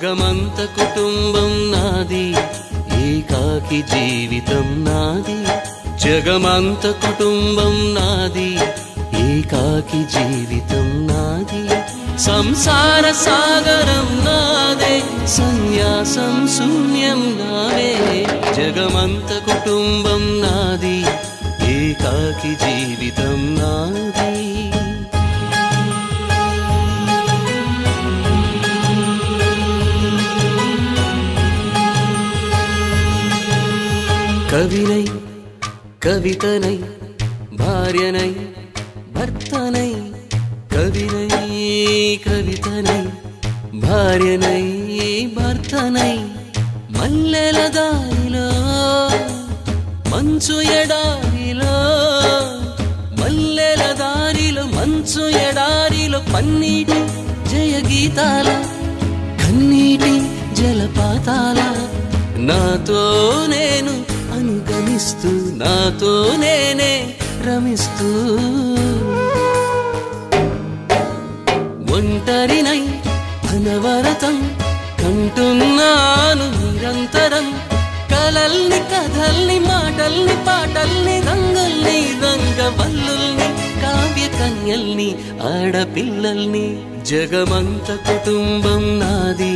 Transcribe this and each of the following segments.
జగమంత కుటుంబం నాది, ఏకాకి జీవితం నాది. జగమంత కుటుంబం నాది, ఏకాకి జీవితం నాది. సంసార సాగరం నాదే, సన్యాసం శూన్యం నావే. జగమంత కుటుంబం నాది, ఏకాకి జీవితం నాది. కవినై కవితనై భార్యనై భర్తనై, కవినై కవితనై భార్యనై భర్తనై. మల్లెల దారిలో మంచు ఎడారిలో, మల్లెల దారిలో మంచు ఎడారిలో, పన్నీటి జయగీతాల కన్నీటి జలపాతాల. నాతో నేను అనుగమిస్తూ, నాతో నేనే రమిస్తూ. ఒంటరినై అనవరతం కంటున్నాను నిరంతరం. కలల్ని కథల్ని మాటల్ని పాటల్ని రంగుల్ని రంగవల్లుల్ని కావ్య కన్యల్ని ఆడపిల్లల్ని. జగమంత కుటుంబం నాది,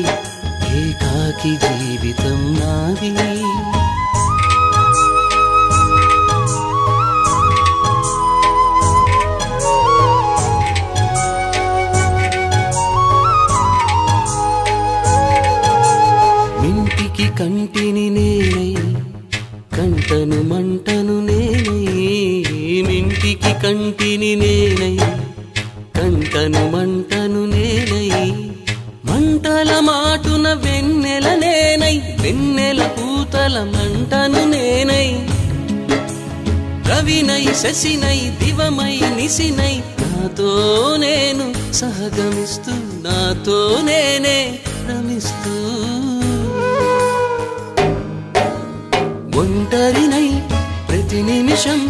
ఏకాకి జీవితం నాది. మింటికి కంటిని నేనై, కంటను మంటను నేనై. మింటికి కంటిని నేనై, కంటను మంటను నేనై. మంటల మాటున వెన్నెల నేనై, వెన్నెల పూతల మంటను నేనై. రవినై శశినై దివమై నిశినై, నాతో నేను సహగమిస్తూ, నాతో నేనే రమిస్తూ. ఒంటరినై ప్రతి నిమిషం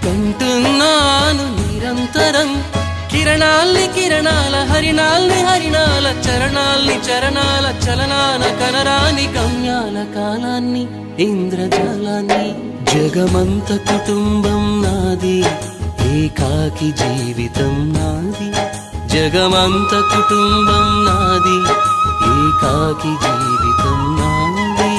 కంటున్నాను నిరంతరం. కిరణాల్ని కిరణాల హరిణాల్ని హరిణాల, చరణాల్ని చరణాల చలనాన కనరాని గమ్యాల కాలాన్ని ఇంద్రజాలాన్ని. జగమంత కుటుంబం నాది, ఏకాకి జీవితం నాది. జగమంత కుటుంబం నాది, ఏకాకి జీవితం నాది.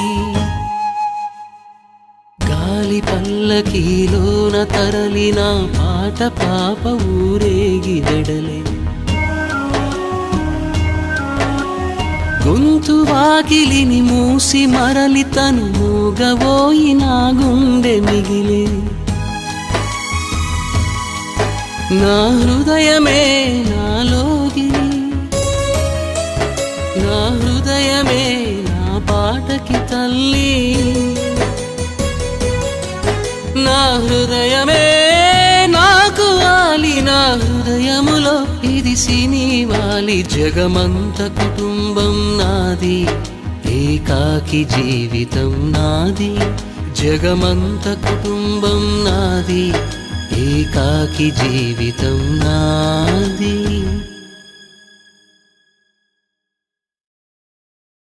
గాలి పల్లకీలోన తరలిన పాట పాప ఊరేగి వెడలే. గొంతు వాకిలిని మూసి మరలి తను మూగబోయి నా గుండె మిగిలే. నా హృదయమే నాలోగిలి, నా హృదయమే నా పాటకి తల్లి. నా హృదయమే నాకు వాలి, నా హృదయములో ఇది సినివాలి. జగమంత కుటుంబం నాది, ఏకాకి జీవితం నాది. జగమంత కుటుంబం నాది, ఏకాకి జీవితం నాది.